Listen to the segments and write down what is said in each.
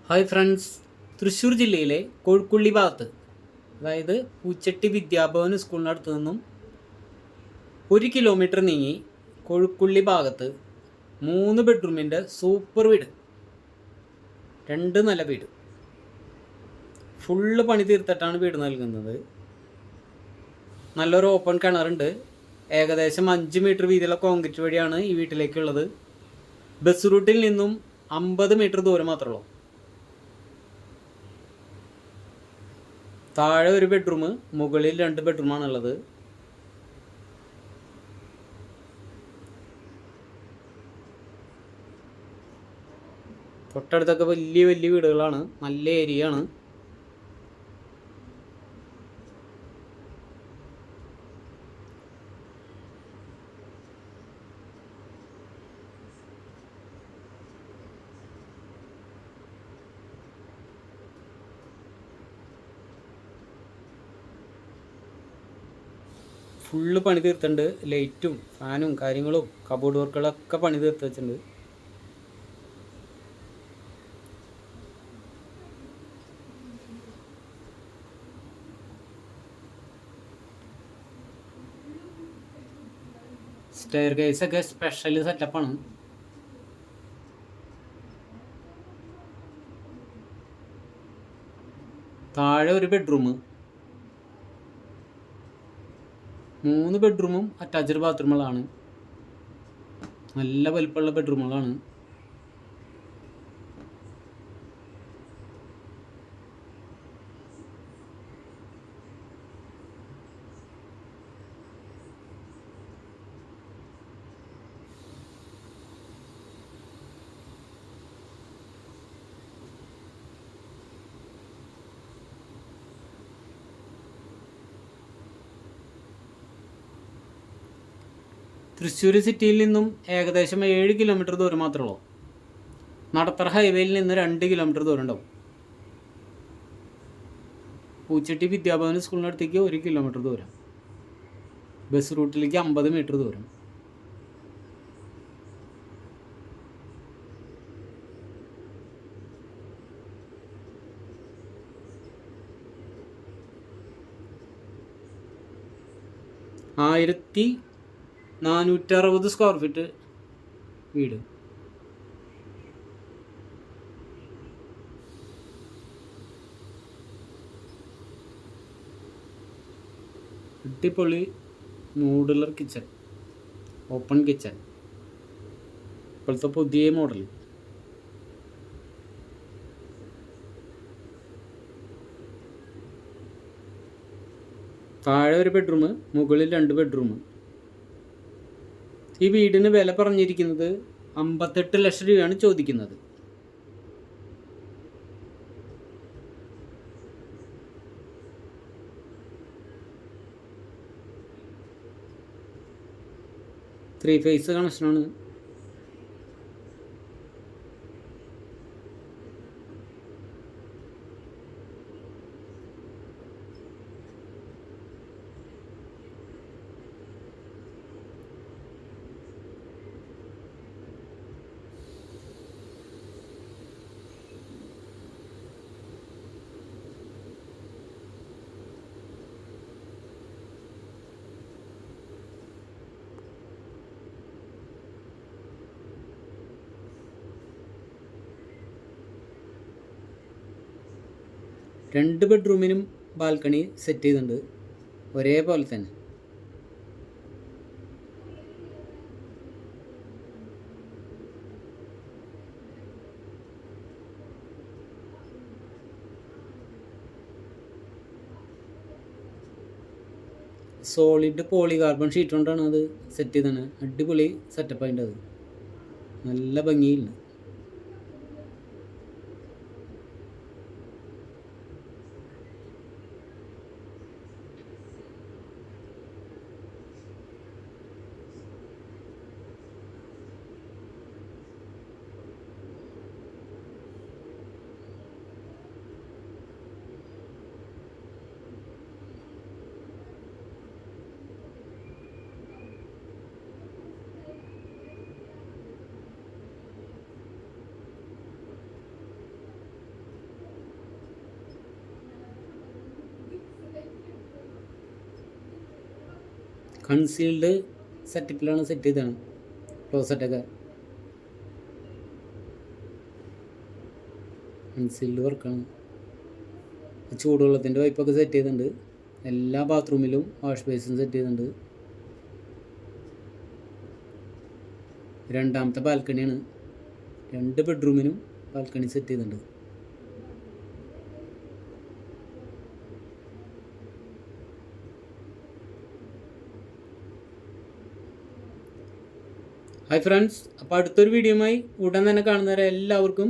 Hi friends, Thrissur ജില്ലയിലെ കൊഴുക്കുള്ളി ഭാഗത്ത്, അതായത് പൂച്ചട്ടി വിദ്യാഭവൻ സ്കൂളിനടുത്ത് നിന്നും 1 കിലോമീറ്റർ നീങ്ങി കൊഴുക്കുള്ളി ഭാഗത്ത് 3 ബെഡ്റൂമിൻ്റെ സൂപ്പർ വീട്, 2 നില വീട്, ഫുള്ള് പണി തീർത്തിട്ടാണ് വീട് നൽകുന്നത്. നല്ലൊരു ഓപ്പൺ കിണറുണ്ട്. ഏകദേശം 5 മീറ്റർ വീതിയുള്ള കോൺക്രീറ്റ് വഴിയാണ് ഈ വീട്ടിലേക്കുള്ളത്. ബസ് റൂട്ടിൽ നിന്നും 50 മീറ്റർ ദൂരം മാത്രമേ ഉള്ളൂ. താഴെ 1 ബെഡ്റൂം, മുകളിൽ 2 ബെഡ്റൂമാണുള്ളത്. തൊട്ടടുത്തൊക്കെ വലിയ വലിയ വീടുകളാണ്. നല്ല ഏരിയ ആണ്. ഫുള്ള് പണി തീർത്തിട്ടുണ്ട്. ലൈറ്റും ഫാനും കാര്യങ്ങളും കബോർഡ് വർക്കുകളൊക്കെ പണി തീർത്ത് വെച്ചിട്ടുണ്ട്. സ്റ്റെയർ കേസൊക്കെ സ്പെഷ്യൽ സെറ്റപ്പാണ്. താഴെ 1 ബെഡ്റൂം, 3 ബെഡ്റൂമും അറ്റാച്ച്ഡ് ബാത്റൂമുകളാണ്. നല്ല വലിപ്പമുള്ള ബെഡ്റൂമുകളാണ്. തൃശ്ശൂർ സിറ്റിയിൽ നിന്നും ഏകദേശം 7 കിലോമീറ്റർ ദൂരം മാത്രമേ ഉള്ളൂ. നടത്തറ ഹൈവേയിൽ നിന്ന് 2 കിലോമീറ്റർ ദൂരം ഉണ്ടാവും. പൂച്ചട്ടി വിദ്യാഭവൻ സ്കൂളിനടുത്തേക്ക് 1 കിലോമീറ്റർ ദൂരം. ബസ് റൂട്ടിലേക്ക് 50 മീറ്റർ ദൂരം. ആയിരത്തി 460 സ്ക്വയർ ഫീറ്റ് വീട്. അടിപൊളി മോഡുലർ കിച്ചൺ, ഓപ്പൺ കിച്ചൺ, ഇപ്പോഴത്തെ പുതിയ മോഡൽ. താഴെ 1 ബെഡ്റൂം, മുകളിൽ 2 ബെഡ്റൂം. ഈ വീടിന് വില പറഞ്ഞിരിക്കുന്നത് 58 ലക്ഷം രൂപയാണ് ചോദിക്കുന്നത്. ത്രീ ഫേസ് കണക്ഷനാണ്. രണ്ട് ബെഡ്റൂമിനും ബാൽക്കണി സെറ്റ് ചെയ്തിട്ടുണ്ട് ഒരേപോലെ തന്നെ. സോളിഡ് പോളികാർബൺ ഷീറ്റ് കൊണ്ടാണ് അത് സെറ്റ് ചെയ്തത്. അടിപൊളി സെറ്റപ്പ് അതിൻ്റെ, അത് നല്ല ഭംഗിയില്ല. കൺസീൽഡ് സെറ്റപ്പിലാണ് സെറ്റ് ചെയ്തതാണ് ക്ലോസറ്റൊക്കെ. കൺസീൽഡ് വർക്കാണ്. ചൂടുവെള്ളത്തിൻ്റെ പൈപ്പൊക്കെ സെറ്റ് ചെയ്തിട്ടുണ്ട്. എല്ലാ ബാത്റൂമിലും വാഷ് ബേസിൻ സെറ്റ് ചെയ്തിട്ടുണ്ട്. രണ്ടാമത്തെ ബാൽക്കണിയാണ്. 2 ബെഡ്റൂമിനും ബാൽക്കണി സെറ്റ് ചെയ്തിട്ടുണ്ട്. ഹായ് ഫ്രണ്ട്സ്, അപ്പോൾ അടുത്തൊരു വീഡിയോയുമായി ഉടൻ തന്നെ കാണുന്നവരെ എല്ലാവർക്കും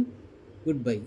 ഗുഡ് ബൈ.